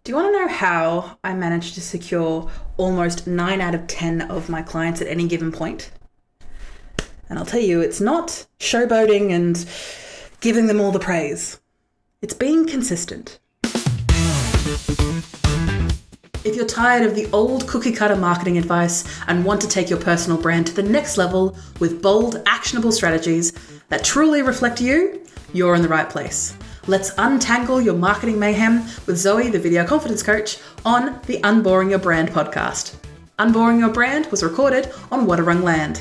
Do you want to know how I managed to secure almost 9 out of 10 of my clients at any given point? And I'll tell you, it's not showboating and giving them all the praise. It's being consistent. If you're tired of the old cookie cutter marketing advice and want to take your personal brand to the next level with bold, actionable strategies that truly reflect you, you're in the right place. Let's untangle your marketing mayhem with Zoe, the video confidence coach, on the Unboring Your Brand podcast. Unboring Your Brand was recorded on Wadawurrung land.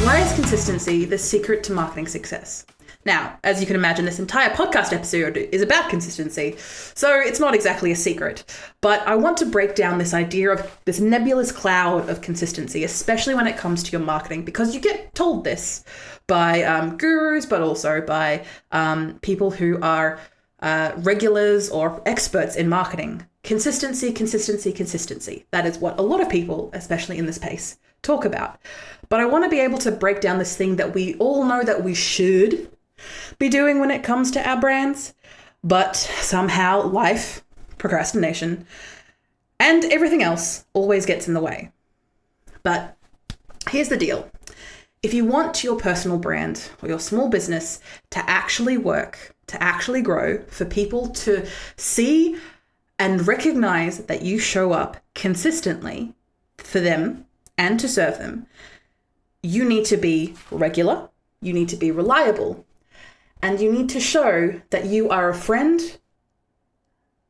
Why is consistency the secret to marketing success? Now, as you can imagine, this entire podcast episode is about consistency, so it's not exactly a secret. But I want to break down this idea of this nebulous cloud of consistency, especially when it comes to your marketing, because you get told this by gurus, but also by people who are regulars or experts in marketing. Consistency, consistency, consistency. That is what a lot of people, especially in this space, talk about. But I want to be able to break down this thing that we all know that we should be doing when it comes to our brands, but somehow life, procrastination, and everything else always gets in the way. But here's the deal. If you want your personal brand or your small business to actually work, to actually grow, for people to see and recognize that you show up consistently for them and to serve them, you need to be regular, you need to be reliable, and you need to show that you are a friend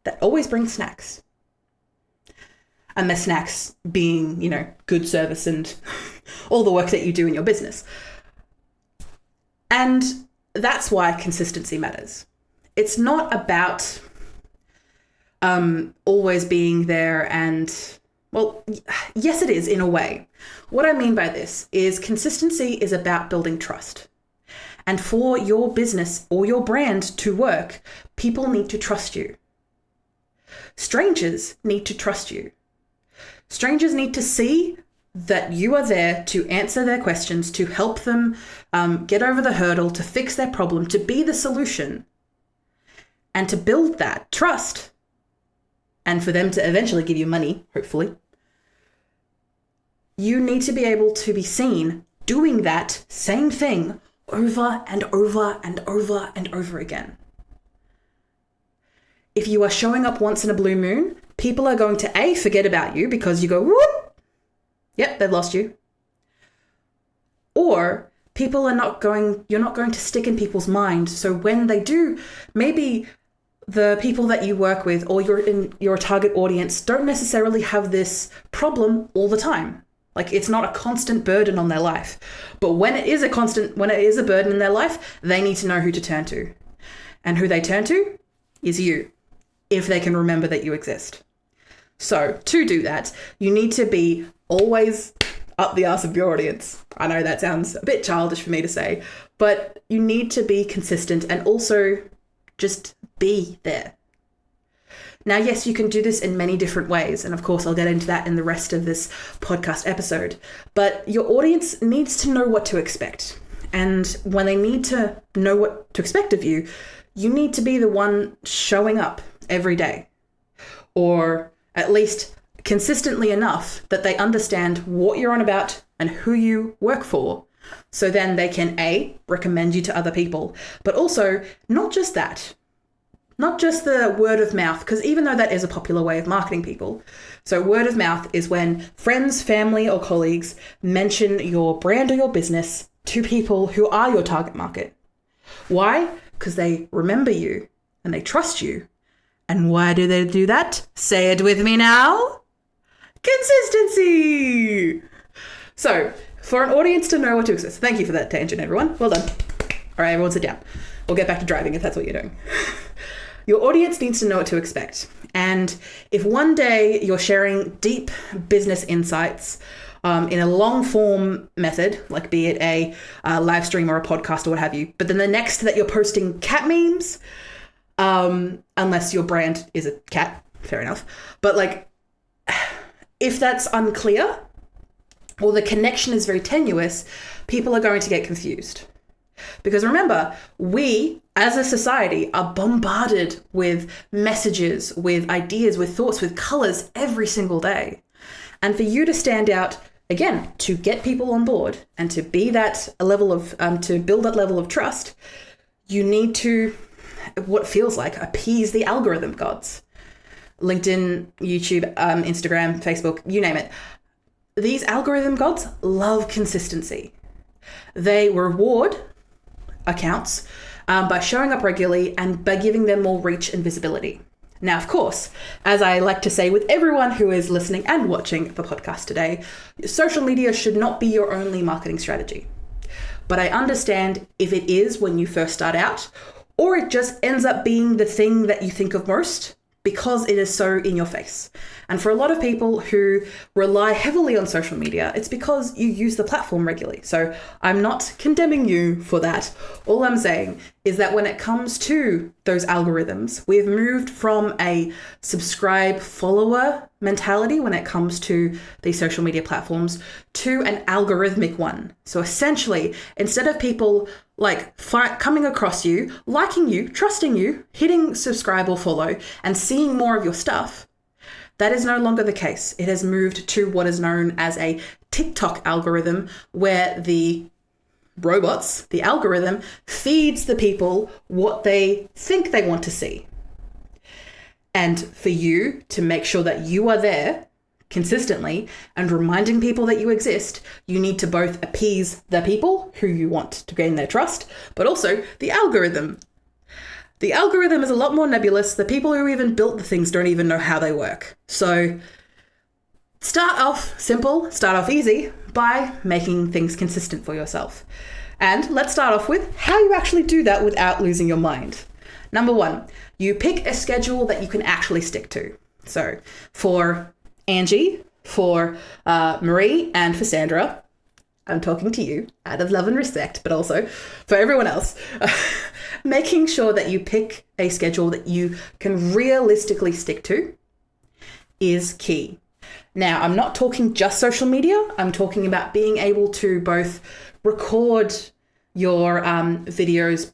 that always brings snacks. And the snacks being, good service and all the work that you do in your business. And that's why consistency matters. It's not about always being there and, well, yes, it is in a way. What I mean by this is consistency is about building trust. And for your business or your brand to work, people need to trust you. Strangers need to trust you. Strangers need to see that you are there to answer their questions, to help them get over the hurdle, to fix their problem, to be the solution, and to build that trust. And for them to eventually give you money, hopefully. You need to be able to be seen doing that same thing over and over and over and over again. If you are showing up once in a blue moon, people are going to forget about you because you go, whoop, yep, they've lost you. Or you're not going to stick in people's minds. So when they do, maybe the people that you work with or your target audience don't necessarily have this problem all the time. Like, it's not a constant burden on their life. But when it is a burden in their life, they need to know who to turn to. And who they turn to is you, if they can remember that you exist. So to do that, you need to be always up the arse of your audience. I know that sounds a bit childish for me to say, but you need to be consistent and also just be there. Now, yes, you can do this in many different ways. And of course, I'll get into that in the rest of this podcast episode. But your audience needs to know what to expect. And when they need to know what to expect of you, you need to be the one showing up every day. Or at least consistently enough that they understand what you're on about and who you work for. So then they can recommend you to other people. But also, not just that. Not just the word of mouth, because even though that is a popular way of marketing people. So word of mouth is when friends, family, or colleagues mention your brand or your business to people who are your target market. Why? Because they remember you and they trust you. And why do they do that? Say it with me now. Consistency. So for an audience to know what to expect. Thank you for that tangent, everyone. Well done. All right, everyone sit down. We'll get back to driving if that's what you're doing. Your audience needs to know what to expect. And if one day you're sharing deep business insights in a long form method, like be it a live stream or a podcast or what have you, but then the next that you're posting cat memes, unless your brand is a cat, fair enough. But if that's unclear or the connection is very tenuous, people are going to get confused. Because remember, we as a society are bombarded with messages, with ideas, with thoughts, with colors every single day. And for you to stand out, again, to get people on board and to be that level of, to build that level of trust, you need to, what feels like, appease the algorithm gods. LinkedIn, YouTube, Instagram, Facebook, you name it. These algorithm gods love consistency. They reward accounts by showing up regularly and by giving them more reach and visibility. Now, of course, as I like to say with everyone who is listening and watching the podcast today, social media should not be your only marketing strategy. But I understand if it is when you first start out, or it just ends up being the thing that you think of most because it is so in your face. And for a lot of people who rely heavily on social media, it's because you use the platform regularly. So I'm not condemning you for that. All I'm saying is that when it comes to those algorithms, we've moved from a subscribe follower mentality when it comes to these social media platforms to an algorithmic one. So essentially, instead of people coming across you, liking you, trusting you, hitting subscribe or follow and seeing more of your stuff, that is no longer the case. It has moved to what is known as a TikTok algorithm, where the robots, the algorithm, feeds the people what they think they want to see. And for you to make sure that you are there consistently and reminding people that you exist, you need to both appease the people who you want to gain their trust, but also the algorithm. The algorithm is a lot more nebulous. The people who even built the things don't even know how they work. So start off simple, start off easy by making things consistent for yourself. And let's start off with how you actually do that without losing your mind. Number one, you pick a schedule that you can actually stick to. So for Angie, for Marie, and for Sandra, I'm talking to you out of love and respect, but also for everyone else, making sure that you pick a schedule that you can realistically stick to is key. Now, I'm not talking just social media. I'm talking about being able to both record your videos,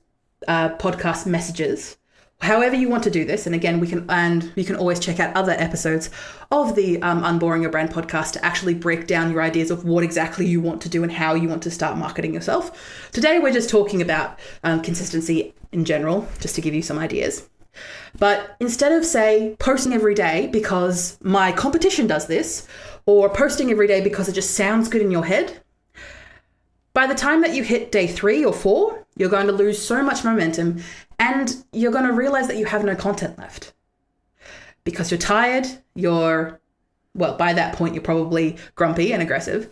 podcast messages, however you want to do this. And again, you can always check out other episodes of the Unboring Your Brand podcast to actually break down your ideas of what exactly you want to do and how you want to start marketing yourself. Today, we're just talking about consistency in general, just to give you some ideas. But instead of, say, posting every day because my competition does this, or posting every day because it just sounds good in your head, by the time that you hit day 3 or 4, you're going to lose so much momentum and you're going to realize that you have no content left because you're tired. By that point, you're probably grumpy and aggressive.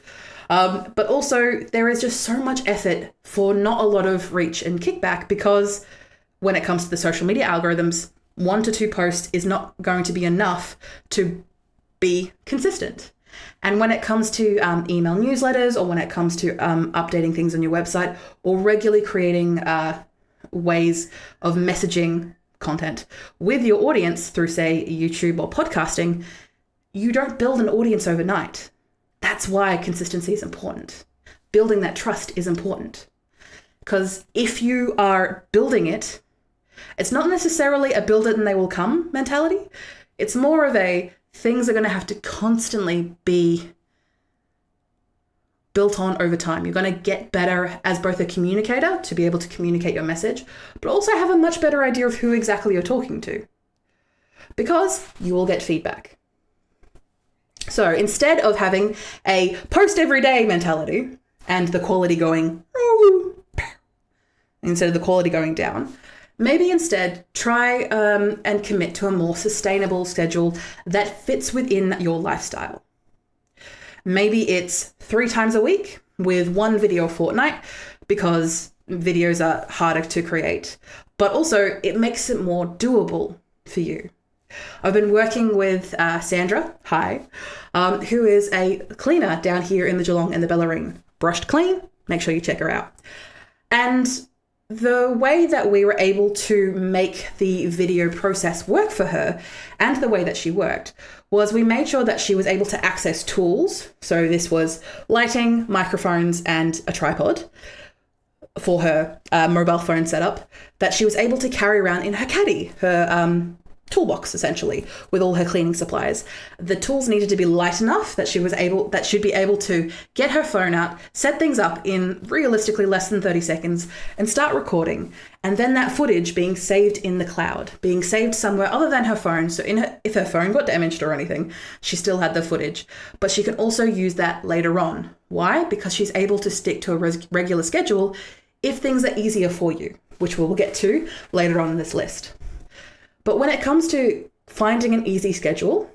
But also there is just so much effort for not a lot of reach and kickback, because when it comes to the social media algorithms, 1 to 2 posts is not going to be enough to be consistent. And when it comes to email newsletters, or when it comes to updating things on your website, or regularly creating ways of messaging content with your audience through, say, YouTube or podcasting, you don't build an audience overnight. That's why consistency is important. Building that trust is important. Because if you are building it, it's not necessarily a build it and they will come mentality. It's more of a things are going to have to constantly be built on over time. You're going to get better as both a communicator to be able to communicate your message, but also have a much better idea of who exactly you're talking to, because you will get feedback. So instead of having a post every day mentality and the quality going, instead of the quality going down, maybe instead try and commit to a more sustainable schedule that fits within your lifestyle. Maybe it's 3 times a week with 1 video a fortnight, because videos are harder to create, but also it makes it more doable for you. I've been working with Sandra, who is a cleaner down here in the Geelong and the Bellarine. Brushed clean, make sure you check her out. And the way that we were able to make the video process work for her, and the way that she worked, was we made sure that she was able to access tools. So this was lighting, microphones, and a tripod for her mobile phone setup that she was able to carry around in her caddy, her toolbox essentially, with all her cleaning supplies. The tools needed to be light enough that she'd be able to get her phone out, set things up in realistically less than 30 seconds, and start recording. And then that footage being saved in the cloud, being saved somewhere other than her phone. So if her phone got damaged or anything, she still had the footage. But she can also use that later on. Why? Because she's able to stick to a regular schedule if things are easier for you, which we'll get to later on in this list. But when it comes to finding an easy schedule,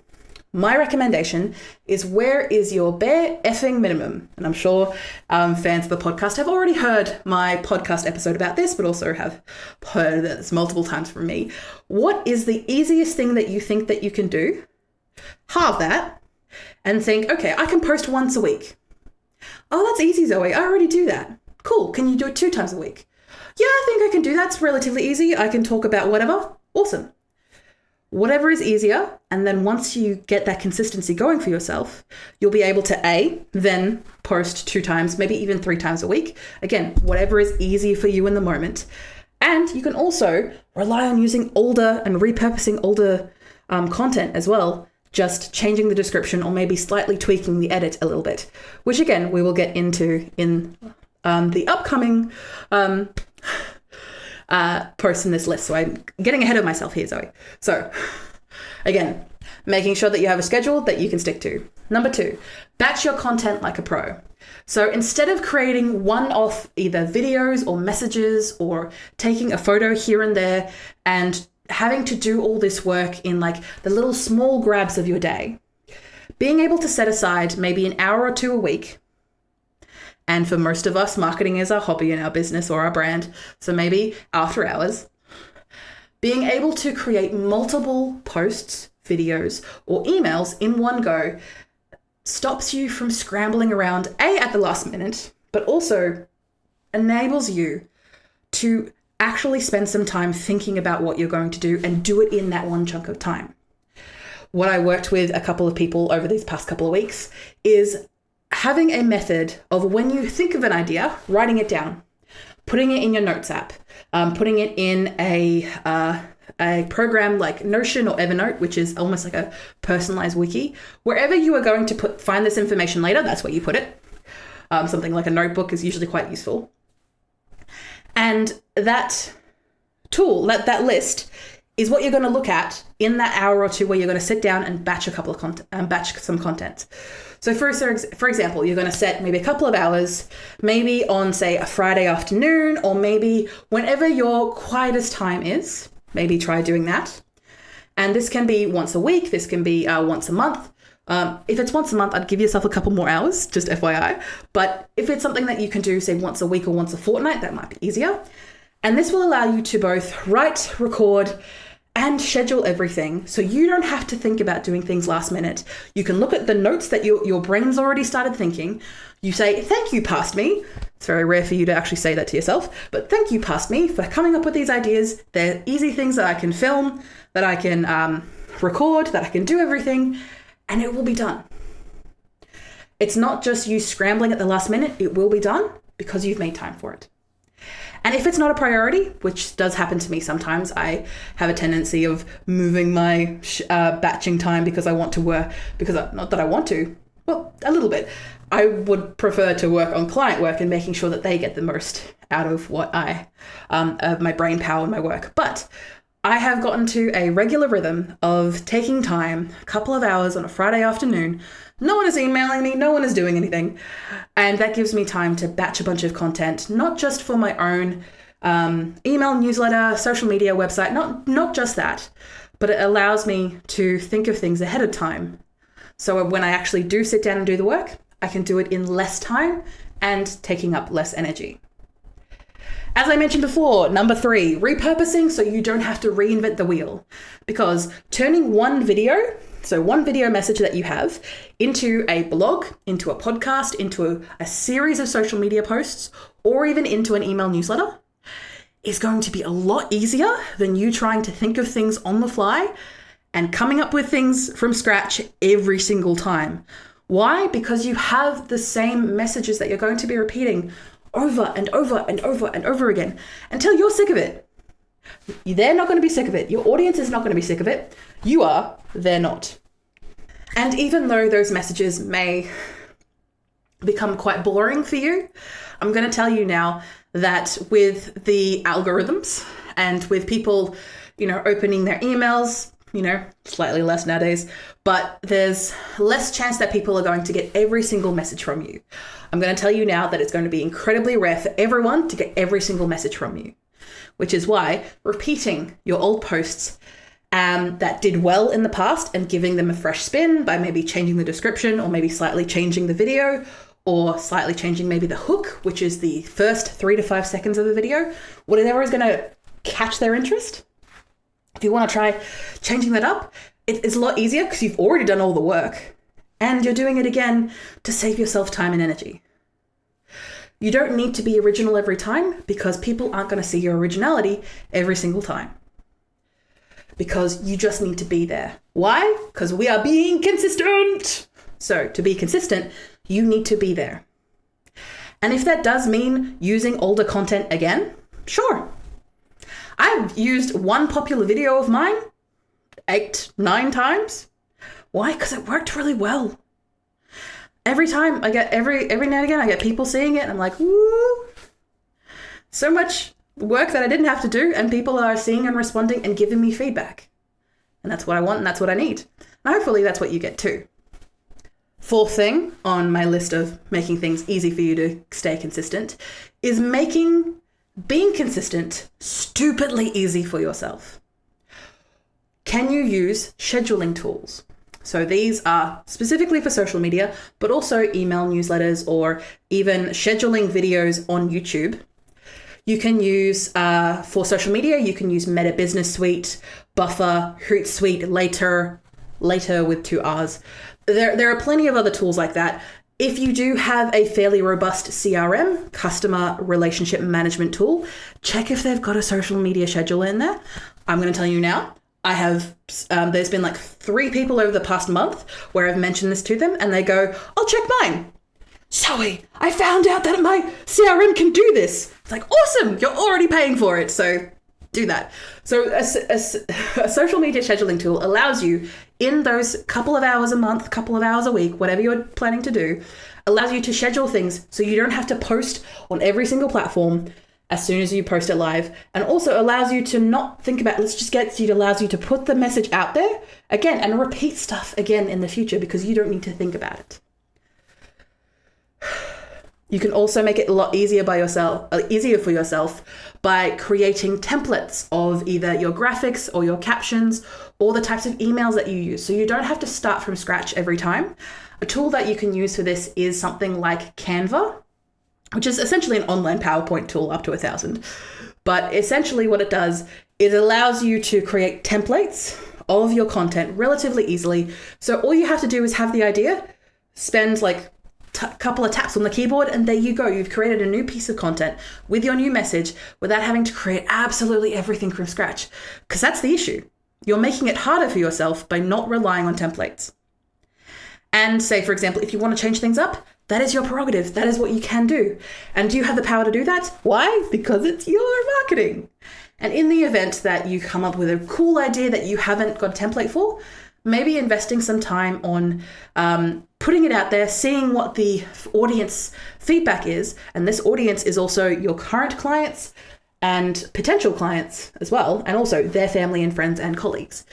my recommendation is, where is your bare effing minimum? And I'm sure fans of the podcast have already heard my podcast episode about this, but also have heard this multiple times from me. What is the easiest thing that you think that you can do? Halve that and think, okay, I can post once a week. Oh, that's easy, Zoe. I already do that. Cool. Can you do it 2 times a week? Yeah, I think I can do that. It's relatively easy. I can talk about whatever. Awesome. Whatever is easier, and then once you get that consistency going for yourself, you'll be able to then post 2 times, maybe even 3 times a week. Again, whatever is easy for you in the moment. And you can also rely on using older and repurposing older content as well, just changing the description or maybe slightly tweaking the edit a little bit, which again, we will get into in the upcoming posts in this list. So I'm getting ahead of myself here, Zoe. So again, making sure that you have a schedule that you can stick to. Number 2, batch your content like a pro. So instead of creating one-off either videos or messages or taking a photo here and there and having to do all this work in like the little small grabs of your day, being able to set aside maybe an hour or 2 a week. And for most of us, marketing is our hobby in our business or our brand. So maybe after hours, being able to create multiple posts, videos, or emails in one go stops you from scrambling around at the last minute, but also enables you to actually spend some time thinking about what you're going to do and do it in that one chunk of time. What I worked with a couple of people over these past couple of weeks is having a method of, when you think of an idea, writing it down, putting it in your notes app, putting it in a program like Notion or Evernote, which is almost like a personalized wiki. Wherever you are going to find this information later, that's where you put it. Something like a notebook is usually quite useful. And that tool, that list, is what you're going to look at in that hour or 2 where you're going to sit down and batch some content. So for example, you're going to set maybe a couple of hours, maybe on, say, a Friday afternoon, or maybe whenever your quietest time is. Maybe try doing that. And this can be once a week. This can be once a month. If it's once a month, I'd give yourself a couple more hours, just FYI. But if it's something that you can do, say, once a week or once a fortnight, that might be easier. And this will allow you to both write, record, and schedule everything, so you don't have to think about doing things last minute. You can look at the notes that your brain's already started thinking. You say, thank you, past me. It's very rare for you to actually say that to yourself, but thank you, past me, for coming up with these ideas. They're easy things that I can film, that I can record, that I can do everything, and it will be done. It's not just you scrambling at the last minute. It will be done because you've made time for it. And if it's not a priority, which does happen to me sometimes, I have a tendency of moving my batching time because I want to work, not that I want to, well, a little bit. I would prefer to work on client work and making sure that they get the most out of what of my brain power in my work. But I have gotten to a regular rhythm of taking time, a couple of hours on a Friday afternoon. No one is emailing me, no one is doing anything. And that gives me time to batch a bunch of content, not just for my own email, newsletter, social media, website, not just that, but it allows me to think of things ahead of time. So when I actually do sit down and do the work, I can do it in less time and taking up less energy. As I mentioned before, number 3, repurposing so you don't have to reinvent the wheel. Because turning one video message that you have into a blog, into a podcast, into a series of social media posts, or even into an email newsletter is going to be a lot easier than you trying to think of things on the fly and coming up with things from scratch every single time. Why? Because you have the same messages that you're going to be repeating over and over and over and over again until you're sick of it. They're not going to be sick of it. Your audience is not going to be sick of it. You are, they're not. And even though those messages may become quite boring for you, I'm going to tell you now that with the algorithms and with people, opening their emails, slightly less nowadays, but there's less chance that people are going to get every single message from you. I'm going to tell you now that it's going to be incredibly rare for everyone to get every single message from you, which is why repeating your old posts that did well in the past and giving them a fresh spin by maybe changing the description or maybe slightly changing the video or slightly changing maybe the hook, which is the first 3 to 5 seconds of the video, whatever is going to catch their interest. If you want to try changing that up, it's a lot easier because you've already done all the work and you're doing it again to save yourself time and energy. You don't need to be original every time because people aren't going to see your originality every single time. Because you just need to be there. Why? Because we are being consistent. So to be consistent, you need to be there. And if that does mean using older content again, sure. I've used one popular video of mine 8, 9 times. Why? Because it worked really well. Every time I get, every now and again, I get people seeing it and I'm like, woo, so much work that I didn't have to do and people are seeing and responding and giving me feedback. And that's what I want and that's what I need. And hopefully that's what you get too. Fourth thing on my list of making things easy for you to stay consistent is making being consistent stupidly easy for yourself. Can you use scheduling tools? So these are specifically for social media, but also email newsletters or even scheduling videos on YouTube. You can use, for social media, you can use Meta Business Suite, Buffer, Hootsuite, Later with 2 R's. There are plenty of other tools like that. If you do have a fairly robust CRM, customer relationship management tool, check if they've got a social media scheduler in there. I'm going to tell you now, I have, there's been like 3 people over the past month where I've mentioned this to them and they go, I'll check mine. Zoe, I found out that my CRM can do this. It's like, awesome, you're already paying for it. So do that. So a social media scheduling tool allows you in those couple of hours a month, couple of hours a week, whatever you're planning to do, allows you to schedule things so you don't have to post on every single platform as soon as you post it live, and also allows you to not think about, it allows you to put the message out there again and repeat stuff again in the future because you don't need to think about it. You can also make it a lot easier for yourself by creating templates of either your graphics or your captions or the types of emails that you use. So you don't have to start from scratch every time. A tool that you can use for this is something like Canva, which is essentially an online PowerPoint tool up to 1,000. But essentially what it does is it allows you to create templates of your content relatively easily. So all you have to do is have the idea, spend like couple of taps on the keyboard, and there you go. You've created a new piece of content with your new message without having to create absolutely everything from scratch. Because that's the issue. You're making it harder for yourself by not relying on templates. And say, for example, if you want to change things up, that is your prerogative. That is what you can do. And do you have the power to do that? Why? Because it's your marketing. And in the event that you come up with a cool idea that you haven't got a template for, maybe investing some time on putting it out there, seeing what the audience feedback is. And this audience is also your current clients and potential clients as well, and also their family and friends and colleagues.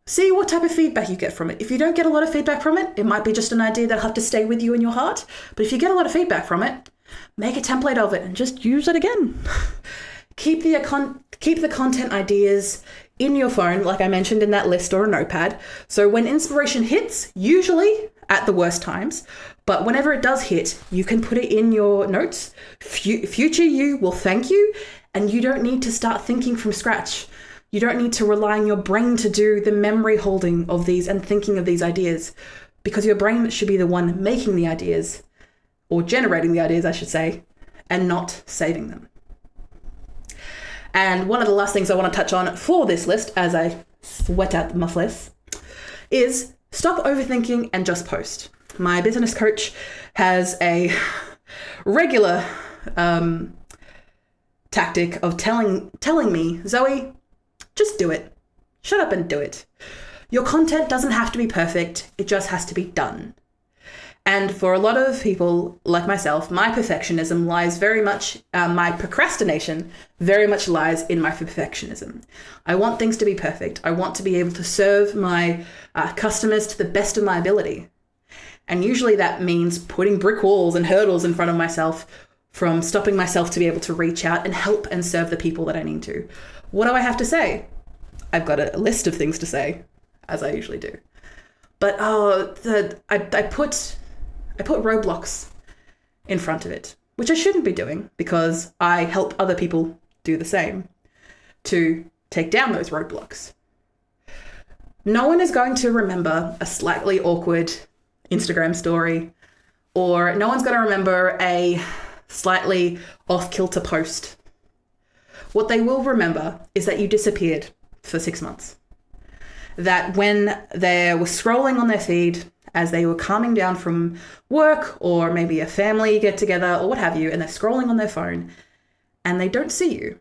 See what type of feedback you get from it. If you don't get a lot of feedback from it, it might be just an idea that'll have to stay with you in your heart. But if you get a lot of feedback from it, make a template of it and just use it again. Keep the content ideas in your phone, like I mentioned in that list, or a notepad. So when inspiration hits, usually at the worst times, but whenever it does hit, you can put it in your notes. Future you will thank you, and you don't need to start thinking from scratch. You don't need to rely on your brain to do the memory holding of these and thinking of these ideas, because your brain should be the one making the ideas, or generating the ideas, I should say, and not saving them. And one of the last things I want to touch on for this list, as I sweat out the muffless, is stop overthinking and just post. My business coach has a regular tactic of telling me, Zoe, just do it. Shut up and do it. Your content doesn't have to be perfect. It just has to be done. And for a lot of people like myself, my perfectionism lies very much, my procrastination very much lies in my perfectionism. I want things to be perfect. I want to be able to serve my customers to the best of my ability. And usually that means putting brick walls and hurdles in front of myself from stopping myself to be able to reach out and help and serve the people that I need to. What do I have to say? I've got a list of things to say, as I usually do. But I put roadblocks in front of it, which I shouldn't be doing because I help other people do the same to take down those roadblocks. No one is going to remember a slightly awkward Instagram story, or no one's going to remember a slightly off-kilter post. What they will remember is that you disappeared for 6 months. That when they were scrolling on their feed as they were calming down from work or maybe a family get together or what have you, and they're scrolling on their phone and they don't see you.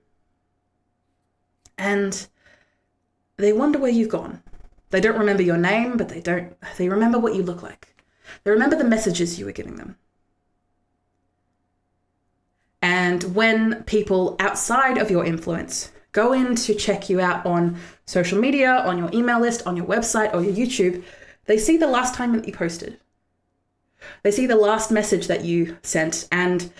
And they wonder where you've gone. They don't remember your name, but they remember what you look like. They remember the messages you were giving them. And when people outside of your influence go in to check you out on social media, on your email list, on your website or your YouTube, they see the last time that you posted. They see the last message that you sent. And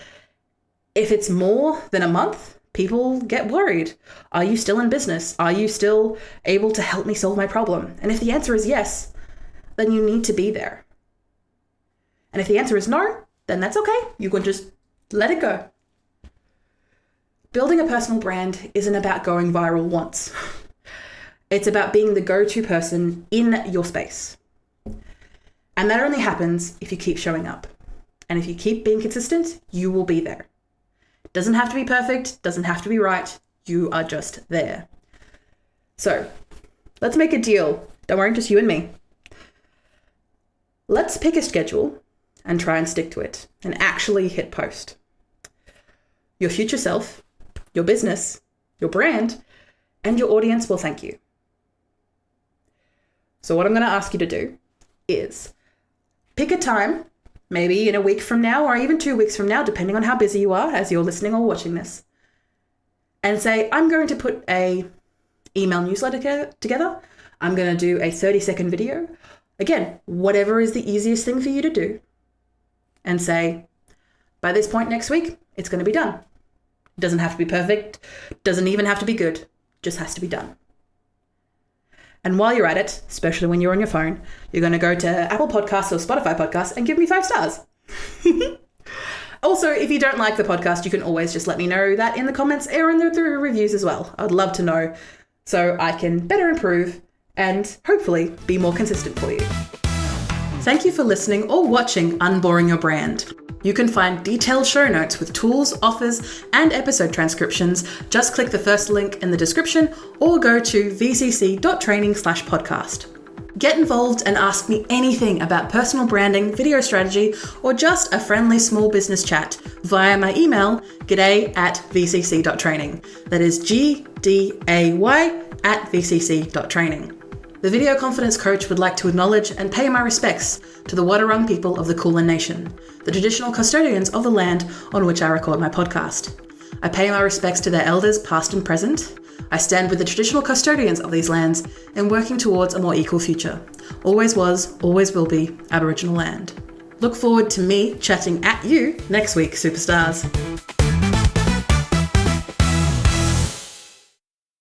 if it's more than a month, people get worried. Are you still in business? Are you still able to help me solve my problem? And if the answer is yes, then you need to be there. And if the answer is no, then that's okay. You can just let it go. Building a personal brand isn't about going viral once. It's about being the go-to person in your space. And that only happens if you keep showing up. And if you keep being consistent, you will be there. It doesn't have to be perfect, doesn't have to be right. You are just there. So let's make a deal. Don't worry, just you and me. Let's pick a schedule and try and stick to it and actually hit post. Your future self, your business, your brand, and your audience will thank you. So what I'm going to ask you to do is pick a time, maybe in a week from now or even 2 weeks from now, depending on how busy you are as you're listening or watching this, and say, I'm going to put a email newsletter together. I'm going to do a 30-second video. Again, whatever is the easiest thing for you to do. And say, by this point next week, it's going to be done. It doesn't have to be perfect. Doesn't even have to be good. Just has to be done. And while you're at it, especially when you're on your phone, you're going to go to Apple Podcasts or Spotify Podcasts and give me 5 stars. Also, if you don't like the podcast, you can always just let me know that in the comments or in the reviews as well. I'd love to know so I can better improve and hopefully be more consistent for you. Thank you for listening or watching Unboring Your Brand. You can find detailed show notes with tools, offers, and episode transcriptions. Just click the first link in the description or go to vcc.training/podcast. Get involved and ask me anything about personal branding, video strategy, or just a friendly small business chat via my email, g'day@vcc.training. That is gday@vcc.training. The Video Confidence Coach would like to acknowledge and pay my respects to the Wadawurrung people of the Kulin Nation, the traditional custodians of the land on which I record my podcast. I pay my respects to their elders past and present. I stand with the traditional custodians of these lands in working towards a more equal future. Always was, always will be Aboriginal land. Look forward to me chatting at you next week, superstars.